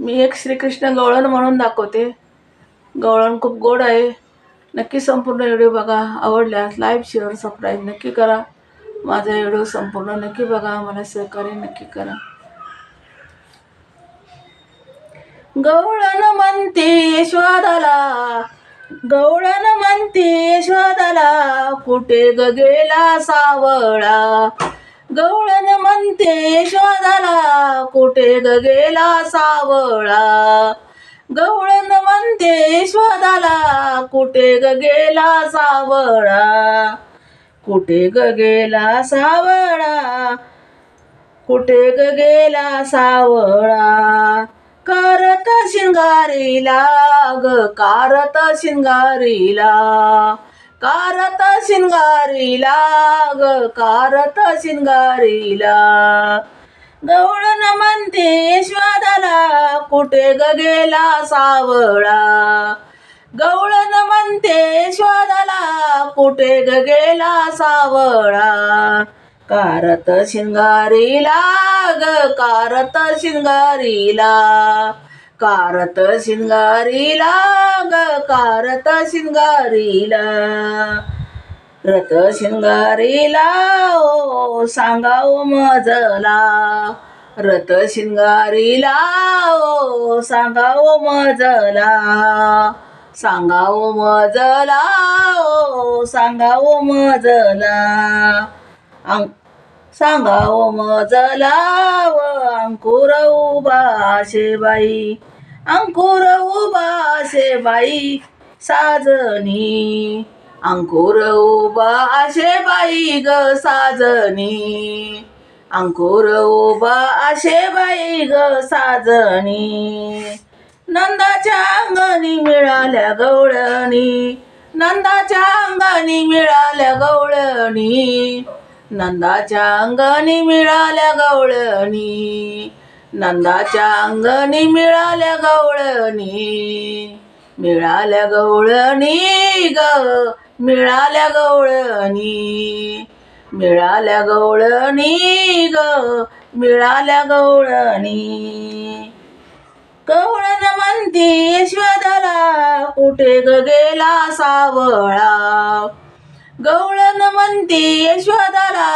मी एक श्रीकृष्ण गवळण म्हणून दाखवते. गवळण खूप गोड आहे. नक्की संपूर्ण व्हिडिओ बघा. आवडल्यास लाईक शेअर सबस्क्राईब नक्की करा. माझा व्हिडिओ संपूर्ण नक्की बघा. मला सहकार्य नक्की करा. गवळण म्हणते यशोदाला, गवळण म्हणते यशोदाला, कुठे ग गेला सावळा. गवळण म्हणते यशोदाला, कुठे ग गेला सावळा. गवळण म्हणते यशोदाला, कुठे ग गेला सावळा. कुठे ग गेला सावळा, कुठे ग गेला सावळा. करत शिंगारीला ग, करत शिंगारीला, करत शिंगारीला ग, करत शिंगारीला. गवळण म्हणते यशोदाला, कुठे ग गेला सावळा. गवळण म्हणते यशोदाला, कुठे ग गेला सावळा. करत शिंगारीला ग, करत शिंगारीला, करत शिंगारीला ग, करत शिंगारीला. रथ शिंगारीला ओ सांगाव मजला, रथ शिंगारीला ओ सांगाव मजला. सांगाव मजला ओ सांगाव मजला. सांगाव मजला व अंकुर उभा शेबाई, अंकुर उभा शेबाई साजनी. अंकुर उभा शेबाई ग साजनी, अंकुर उभा शेबाई ग साजनी. नंदाच्या अंगणी मिळाल्या गवळणी, नंदाच्या अंगणी मिळाल्या गवळणी. नंदाच्या अंगणी मिळाल्या गवळणी, नंदाच्या अंगणी मिळाल्या गवळणी. मिळाल्या गवळणी ग, मिळाल्या गवळणी, मिळाल्या गवळणी ग, मिळाल्या गवळणी. गवळण म्हणते यशोदाला, कुठे ग गेला सावळा. गवळण म्हणते यशोदाला,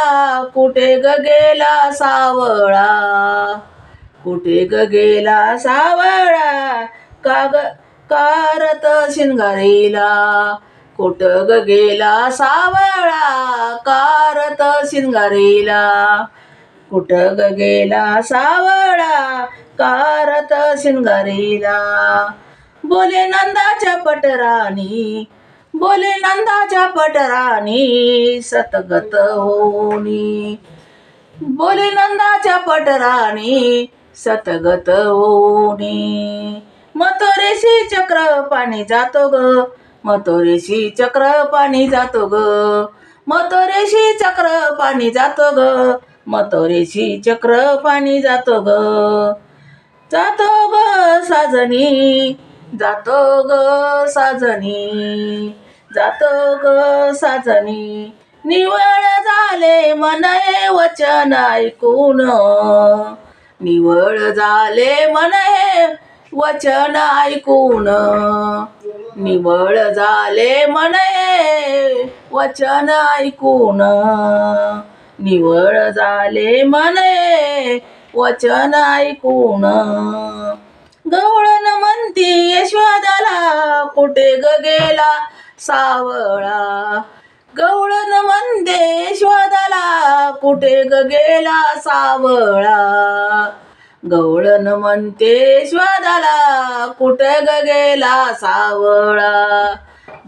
कुठे ग गेला सावळा. कुठे ग गेला सावळा. करत शिंगारीला, कुठं ग गेला सावळा. करत शिंगारीला, कुठं ग गेला सावळा. करत शिंगारीला. बोले नंदाच्या पटराणी, बोले नंदाच्या पटराणी सतगत होनी. बोले नंदाच्या पटराणी सतगत होनी. मथुरेशी चक्र पाणी जातो ग, मथुरेशी चक्र पाणी जातो ग. मथुरेशी चक्र पाणी जातो ग, मथुरेशी चक्र पाणी जातो ग. जातो ग साजनी, जातो ग साजनी, जातो ग साजनी. निवळ झाले मन हे वचन ऐकून, निवळ झाले मन हे वचन ऐकून. निवळ झाले मन हे वचन ऐकून, निवळ झाले मन हे वचन ऐकून. गवळण म्हणती यशोदाला, कुठे ग गेला सावळा. गवळण म्हणते यशोदाला, कुठे ग गेला सावळा. गवळण म्हणते यशोदाला, कुठे ग गेला सावळा.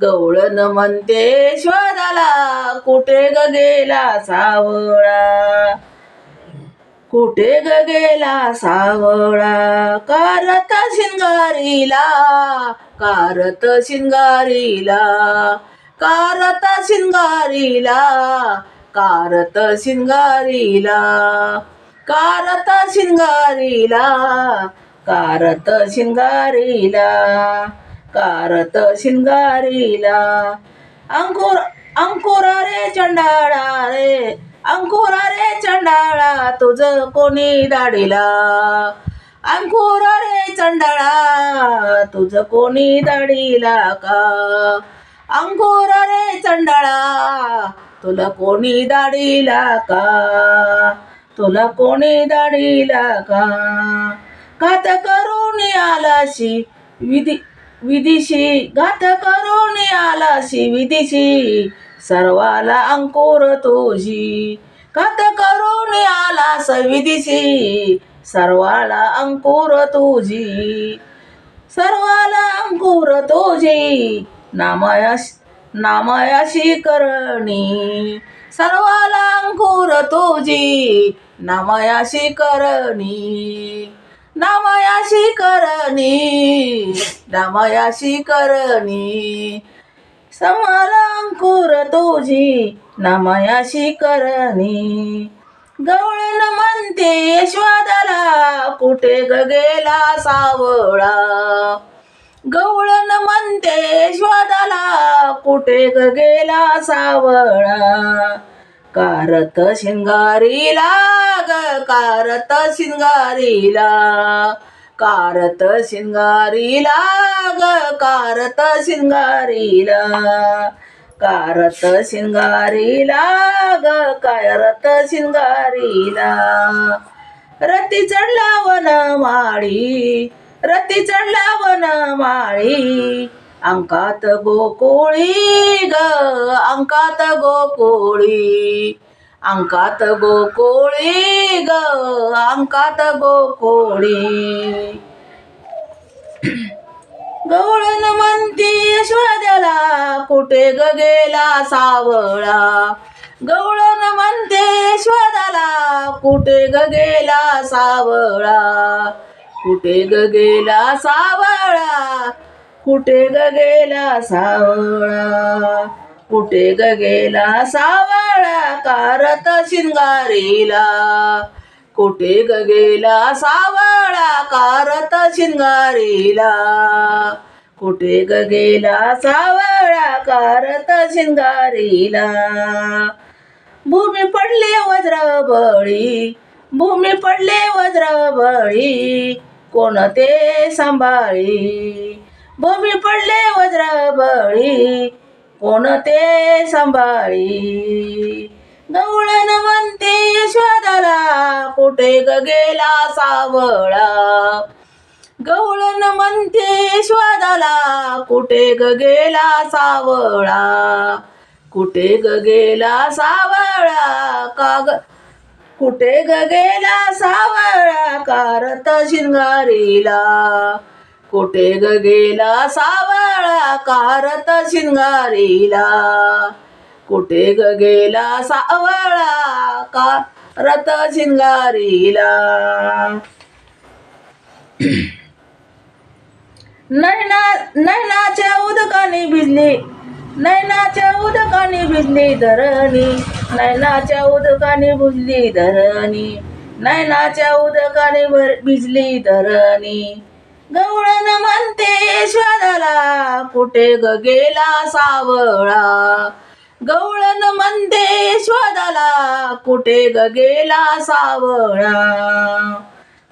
गवळण म्हणते यशोदाला, कुठे ग गेला सावळा. कुठे ग गेला सावळा. करत शिंगारीला, करत शिंगारीला, करत शिंगारीला, करत शिंगारीला. करत शिंगारीला, करत शिंगारीला, करत शिंगारीला. अंकुर अंकुर रे चंडाळा रे, अंकुरा रे चंडाळा तुझ कोणी दाढीला. अंकुर रे चंडाळा तुझ कोणी दाढीला का. अंकुर रे चंडाळा तुला कोणी दाढीला का. तुला कोणी दाढीला का. घात करून आलाशी विधीशी घात करून आलाशी विधीशी सर्वाला अंकुर तुझी. घात करून आलास विधीशी सर्वाला अंकुर तुझी. सर्वाला अंकुर तुझी नामयाशी करणी. सर्वाला अंकुर तुझी नामयाशी करणी. नामयाशी करणी. नामयाशी करणी. सर्वाला अंकुर तुझी नामयाशी करणी. गवळण म्हणते यशोदाला कुठे ग गेला सावळा. गवळण म्हणते यशोदाला कुठे ग गेला सावळा. कारत शिंगारीला ग कारत शिंगारीला. कारत शिंगारीला ग कारत शिंगारीला. कारत शिंगारीला ग कारत शिंगारीला. रती चढला वन माळी. रती चढला वन माळी. अंकात गोकुळी ग अंकात गोकुळी. अंकात गोकुळी ग अंकात गोकुळी. गवळण म्हणती यशोद्याला कुठे ग गेला सावळा. गवळण म्हणते यशोदाला कुठे ग गेला सावळा. कुठे ग गेला सावळा. कुठे ग गेला सावळा. कुठे ग गेला सावळा. कारत शिंगारीला. कुठे ग गेला सावळा. कारत शिंगारीला. कुठे ग गेला सावळा. कारत शिंगारीला. भूमी पडले वज्रबळी. भूमी पडले वज्रबळी. कोण ते सांभाळी. भूमी पडले वज्रबळी. कोण ते सांभाळी. गवळण म्हणते यशोदाला कुठे ग गेला सावळा. गवळण म्हणते यशोदाला कुठे ग गेला सावळा. कुठे ग गेला सावळा. कुठे ग गेला सावळा. कारत शिंगारीला. कुठे ग गेला सावळा. कारत शिंगारीला. कुठे ग गेला सावळा. कारत शिंगारीला. नैनाच्या उदकाने भिजली. नैनाच्या उदकाने भिजली धरणी. नैनाच्या उदकाने भिजली धरणी. नैनाच्या उदकाने भिजली धरणी. गवळण म्हणते यशोदाला कुठे ग गेला सावळा. गवळण म्हणते यशोदाला कुठे ग गेला सावळा.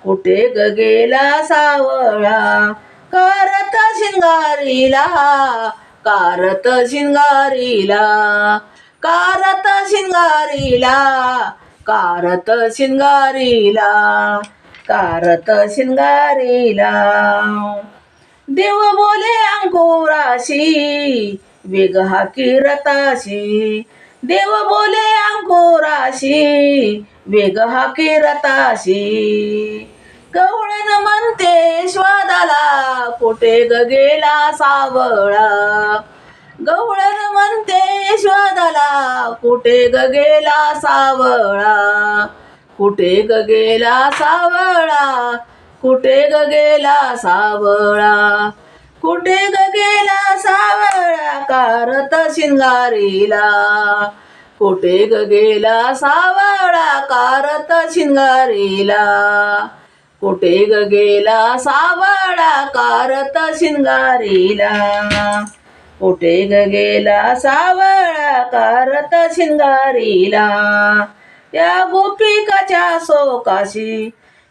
कुठे ग गेला सावळा. कारत शिंगारीला. कारत शिंगारीला. कारत शिंगारीला. कारत शिंगारीला. कारत शिंगारीला. देव बोले अंकुराशी वेग हाकी रताशी. देव बोले अंकुराशी वेग हाकी रताशी. गवळण म्हणते यशोदाला कुठे ग गेला सावळा. गवळण म्हणते यशोदाला कुठे ग गेला सावळा. कुठे ग गेला सावळा. कुठे ग गेला सावळा. कुठे ग गेला सावळा. कारत शिंगारीला. कुठे ग गेला सावळा. कारत शिंगारीला. कुठे ग गेला सावळा. कारत शिंगारीला. कुठे ग गेला सावळा. कारत शिंगारीला. या गोपिकाच्या शोकाशी.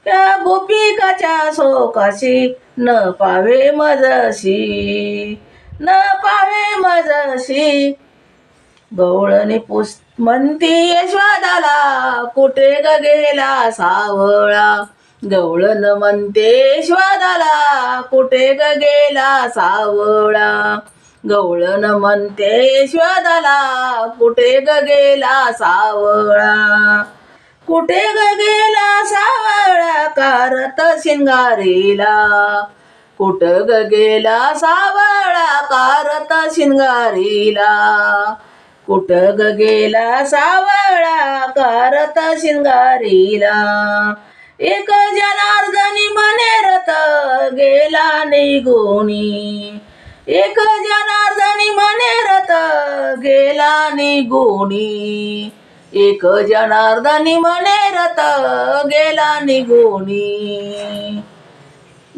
त्या गोपिकाच्या शोकाशी न पावे मजशी, न पावे मजशी. गवळणी म्हणती यशोदाला, कुठे ग गेला सावळा. गवळण म्हणते यशोदाला, कुठे ग गेला सावळा. गवळण म्हणते यशोदाला, कुठे ग गेला सावळा. कुठे ग गेला सावळा कारत शिंगारीला. कुठं ग गेला सावळा कारत शिंगारीला. कुठं ग गेला सावळा कारत शिंगारीला. एक जनार्दनी म्हणे रथ गेला निघोनी. एक जनार्दनी म्हणे रथ गेला निघोनी. एक जनार्दनी म्हणे रथ गेला निघोनी.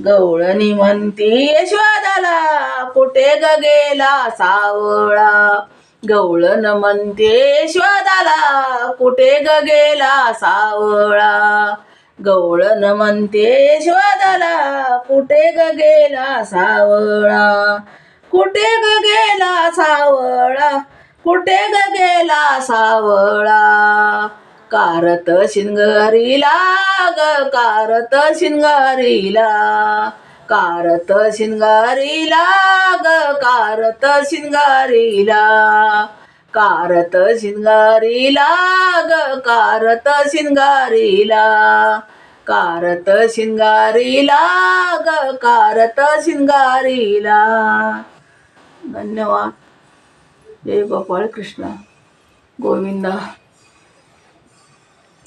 गवळणी म्हणती यशोदाला, कुठे ग गेला सावळा. गवळण म्हणते यशोदाला, कुठे ग गेला सावळा. गवळण म्हणते यशोदाला, कुठे ग गेला सावळा. कुठे ग गेला सावळा, कुठे ग गेला सावळा. कारत शिंगारीला ग कारत शिंगारीला. कारत शिंगारीला ग कारत शिंगारीला. कारत शिंगारीला ग कारत शिंगारीला. कारत शिंगारीला ग कारत शिंगारीला. धन्यवाद. जय गोपाळ कृष्ण गोविंदा.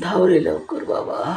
धावरे लवकर बाबा.